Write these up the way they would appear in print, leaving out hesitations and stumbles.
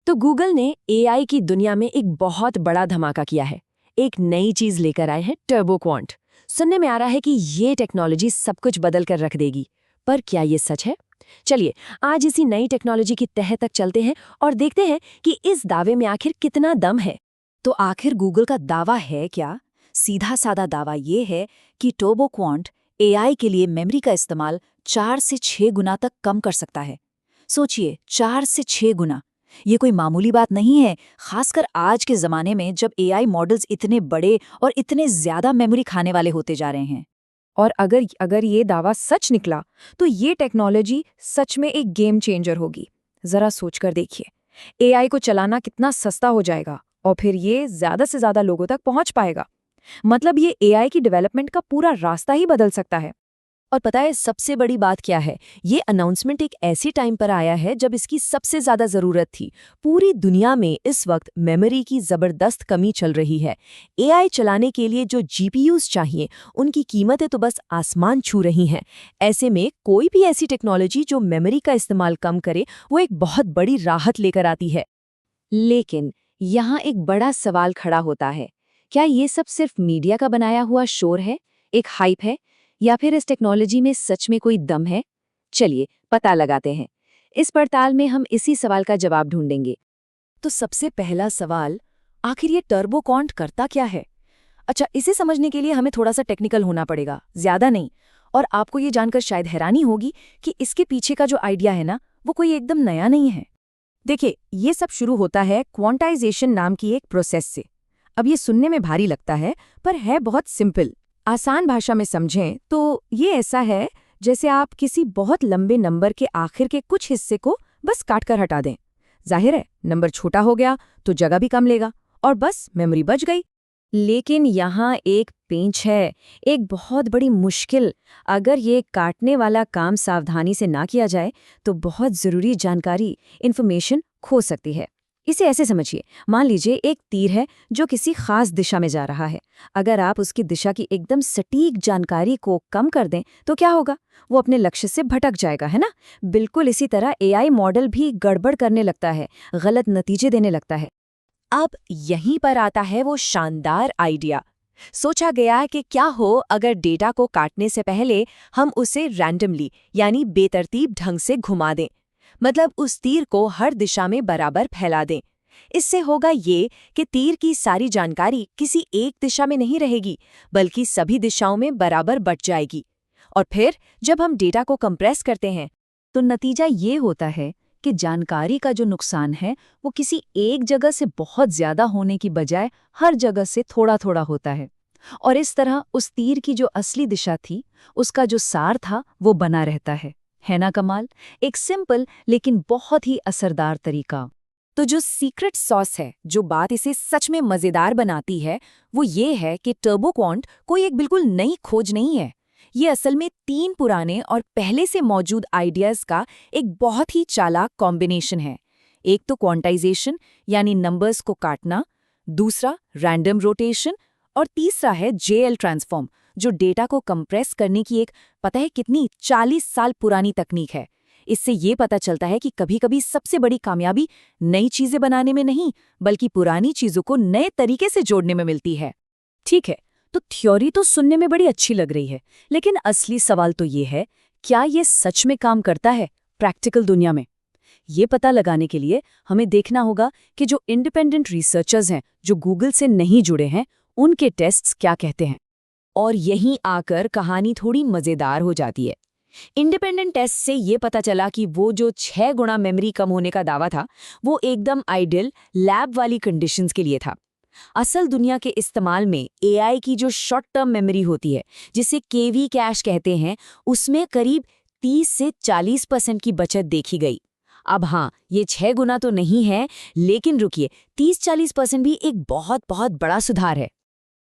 तो गूगल ने एआई की दुनिया में एक बहुत बड़ा धमाका किया है। एक नई चीज लेकर आए हैं, टर्बो क्वांट। सुनने में आ रहा है कि ये टेक्नोलॉजी सब कुछ बदल कर रख देगी, पर क्या ये सच है? चलिए आज इसी नई टेक्नोलॉजी की तह तक चलते हैं और देखते हैं कि इस दावे में आखिर कितना दम है। तो आखिर गूगल का दावा है क्या? सीधा साधा दावा ये है कि टर्बो क्वांट एआई के लिए मेमोरी का इस्तेमाल 4 से 6 गुना तक कम कर सकता है। सोचिए, 4 से 6 गुना। ये कोई मामूली बात नहीं है, खासकर आज के जमाने में जब एआई मॉडल्स इतने बड़े और इतने ज्यादा मेमोरी खाने वाले होते जा रहे हैं। और अगर ये दावा सच निकला तो ये टेक्नोलॉजी सच में एक गेम चेंजर होगी। जरा सोचकर देखिए, एआई को चलाना कितना सस्ता हो जाएगा और फिर ये ज्यादा से ज्यादा लोगों तक पहुंच पाएगा। मतलब ये एआई की डेवलपमेंट का पूरा रास्ता ही बदल सकता है। और पता है सबसे बड़ी बात क्या है? ये अनाउंसमेंट एक ऐसी टाइम पर आया है जब इसकी सबसे ज्यादा जरूरत थी। पूरी दुनिया में इस वक्त मेमोरी की जबरदस्त कमी चल रही है। एआई चलाने के लिए जो जीपीयूज चाहिए, उनकी कीमतें तो बस आसमान छू रही हैं। ऐसे में कोई भी ऐसी टेक्नोलॉजी जो मेमोरी का इस्तेमाल कम करे, वो एक बहुत बड़ी राहत लेकर आती है। लेकिन यहाँ एक बड़ा सवाल खड़ा होता है, क्या ये सब सिर्फ मीडिया का बनाया हुआ शोर है, एक हाइप है, या फिर इस टेक्नोलॉजी में सच में कोई दम है? चलिए पता लगाते हैं। इस पड़ताल में हम इसी सवाल का जवाब ढूंढेंगे। तो सबसे पहला सवाल, आखिर ये टर्बो क्वांट करता क्या है? अच्छा, इसे समझने के लिए हमें थोड़ा सा टेक्निकल होना पड़ेगा, ज्यादा नहीं। और आपको ये जानकर शायद हैरानी होगी कि इसके पीछे का जो आइडिया है ना, वो कोई एकदम नया नहीं है। देखिए, ये सब शुरू होता है क्वांटाइजेशन नाम की एक प्रोसेस से। अब ये सुनने में भारी लगता है, पर है बहुत सिंपल। आसान भाषा में समझें तो ये ऐसा है जैसे आप किसी बहुत लंबे नंबर के आखिर के कुछ हिस्से को बस काटकर हटा दें। जाहिर है, नंबर छोटा हो गया तो जगह भी कम लेगा और बस मेमोरी बच गई। लेकिन यहाँ एक पेंच है, एक बहुत बड़ी मुश्किल। अगर ये काटने वाला काम सावधानी से ना किया जाए तो बहुत ज़रूरी जानकारी, इन्फॉर्मेशन खो सकती है। इसे ऐसे समझिए, मान लीजिए एक तीर है जो किसी खास दिशा में जा रहा है। अगर आप उसकी दिशा की एकदम सटीक जानकारी को कम कर दें तो क्या होगा? वो अपने लक्ष्य से भटक जाएगा, है ना? बिल्कुल इसी तरह एआई मॉडल भी गड़बड़ करने लगता है, गलत नतीजे देने लगता है। अब यहीं पर आता है वो शानदार आइडिया। सोचा गया कि क्या हो अगर डेटा को काटने से पहले हम उसे रैंडमली यानी बेतरतीब ढंग से घुमा दें। मतलब उस तीर को हर दिशा में बराबर फैला दें। इससे होगा ये कि तीर की सारी जानकारी किसी एक दिशा में नहीं रहेगी, बल्कि सभी दिशाओं में बराबर बँट जाएगी। और फिर जब हम डेटा को कंप्रेस करते हैं तो नतीजा ये होता है कि जानकारी का जो नुकसान है वो किसी एक जगह से बहुत ज्यादा होने की बजाय हर जगह से थोड़ा थोड़ा होता है। और इस तरह उस तीर की जो असली दिशा थी, उसका जो सार था, वो बना रहता है ना कमाल? एक सिंपल लेकिन बहुत ही असरदार तरीका। तो जो सीक्रेट सॉस है, जो बात इसे सच में मजेदार बनाती है, वो ये है कि टर्बो क्वांट कोई एक बिल्कुल नई खोज नहीं है। ये असल में 3 पुराने और पहले से मौजूद आइडियाज का एक बहुत ही चालाक कॉम्बिनेशन है। एक तो क्वांटाइजेशन यानी नंबर्स को काटना, दूसरा रैंडम रोटेशन और तीसरा है जेएल ट्रांसफॉर्म, जो डेटा को कंप्रेस करने की एक पता है कितनी 40 साल पुरानी तकनीक है। इससे ये पता चलता है कि कभी-कभी सबसे बड़ी कामयाबी नई चीजें बनाने में नहीं, बल्कि पुरानी चीजों को नए तरीके से जोड़ने में मिलती है। ठीक है, तो थ्योरी तो सुनने में बड़ी अच्छी लग रही है, लेकिन असली सवाल तो ये है, क्या ये सच में काम करता है प्रैक्टिकल दुनिया में? ये पता लगाने के लिए हमें देखना होगा कि जो इंडिपेंडेंट रिसर्चर्स हैं, जो गूगल से नहीं जुड़े हैं, उनके टेस्ट्स क्या कहते हैं। और यहीं आकर कहानी थोड़ी मजेदार हो जाती है। इंडिपेंडेंट टेस्ट से ये पता चला कि वो जो 6 गुना मेमोरी कम होने का दावा था, वो एकदम आइडियल लैब वाली कंडीशंस के लिए था। असल दुनिया के इस्तेमाल में एआई की जो शॉर्ट टर्म मेमोरी होती है, जिसे केवी कैश कहते हैं, उसमें करीब 30 से 40% की बचत देखी गई। अब हाँ, ये 6 गुना तो नहीं है, लेकिन रुकिए, 30-40% भी एक बहुत बहुत बड़ा सुधार है।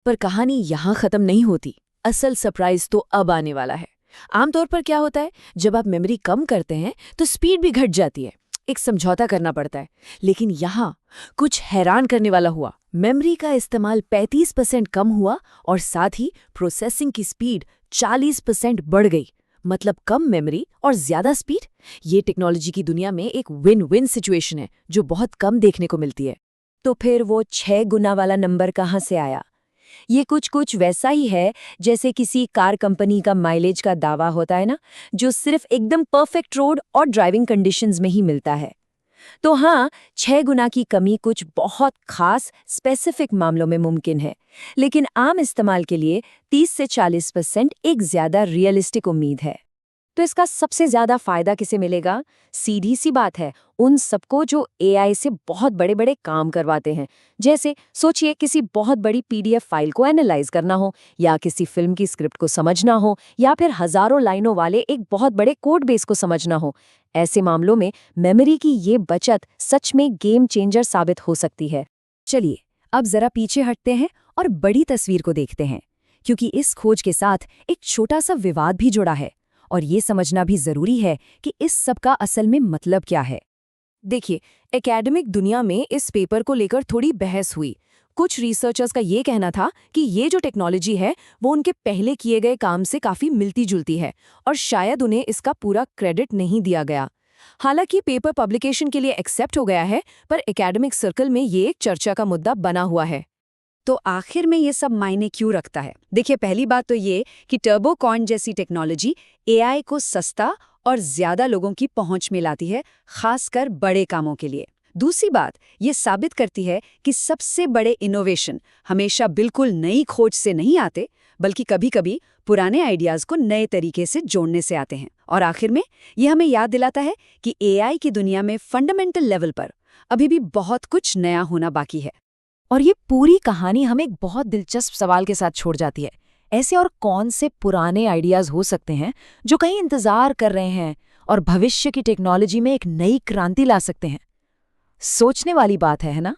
पर कहानी यहाँ खत्म नहीं होती। असल सरप्राइज तो अब आने वाला है। आमतौर पर क्या होता है, जब आप मेमोरी कम करते हैं तो स्पीड भी घट जाती है, एक समझौता करना पड़ता है। लेकिन यहाँ कुछ हैरान करने वाला हुआ। मेमोरी का इस्तेमाल 35% कम हुआ और साथ ही प्रोसेसिंग की स्पीड 40% बढ़ गई। मतलब कम मेमोरी और ज्यादा स्पीड। ये टेक्नोलॉजी की दुनिया में एक विन विन सिचुएशन है जो बहुत कम देखने को मिलती है। तो फिर वो 6 गुना वाला नंबर कहाँ से आया? ये कुछ वैसा ही है जैसे किसी कार कंपनी का माइलेज का दावा होता है ना, जो सिर्फ एकदम परफेक्ट रोड और ड्राइविंग कंडीशंस में ही मिलता है। तो हाँ, 6 गुना की कमी कुछ बहुत खास स्पेसिफिक मामलों में मुमकिन है, लेकिन आम इस्तेमाल के लिए 30 से 40% एक ज्यादा रियलिस्टिक उम्मीद है। तो इसका सबसे ज्यादा फायदा किसे मिलेगा? सीधी सी बात है, उन सबको जो एआई से बहुत बड़े बड़े काम करवाते हैं। जैसे सोचिए किसी बहुत बड़ी पीडीएफ फाइल को एनालाइज करना हो, या किसी फिल्म की स्क्रिप्ट को समझना हो, या फिर हजारों लाइनों वाले एक बहुत बड़े कोड बेस को समझना हो। ऐसे मामलों में मेमोरी की ये बचत सच में गेम चेंजर साबित हो सकती है। चलिए अब जरा पीछे हटते हैं और बड़ी तस्वीर को देखते हैं, क्योंकि इस खोज के साथ एक छोटा सा विवाद भी जुड़ा है और ये समझना भी जरूरी है कि इस सब का असल में मतलब क्या है। देखिए, एकेडमिक दुनिया में इस पेपर को लेकर थोड़ी बहस हुई। कुछ रिसर्चर्स का ये कहना था कि ये जो टेक्नोलॉजी है वो उनके पहले किए गए काम से काफी मिलती जुलती है और शायद उन्हें इसका पूरा क्रेडिट नहीं दिया गया। हालांकि पेपर पब्लिकेशन के लिए एक्सेप्ट हो गया है, पर एकेडमिक सर्कल में ये एक चर्चा का मुद्दा बना हुआ है। तो आखिर में ये सब मायने क्यों रखता है? देखिए, पहली बात तो ये कि टर्बोकॉइन जैसी टेक्नोलॉजी एआई को सस्ता और ज्यादा लोगों की पहुंच में लाती है, खासकर बड़े कामों के लिए। दूसरी बात ये साबित करती है कि सबसे बड़े इनोवेशन हमेशा बिल्कुल नई खोज से नहीं आते, बल्कि कभी-कभी पुराने आइडियाज को नए तरीके से जोड़ने से आते हैं। और आखिर में ये हमें याद दिलाता है कि एआई की दुनिया में फंडामेंटल लेवल पर अभी भी बहुत कुछ नया होना बाकी है। और ये पूरी कहानी हमें एक बहुत दिलचस्प सवाल के साथ छोड़ जाती है। ऐसे और कौन से पुराने आइडियाज हो सकते हैं जो कहीं इंतजार कर रहे हैं और भविष्य की टेक्नोलॉजी में एक नई क्रांति ला सकते हैं? सोचने वाली बात है ना?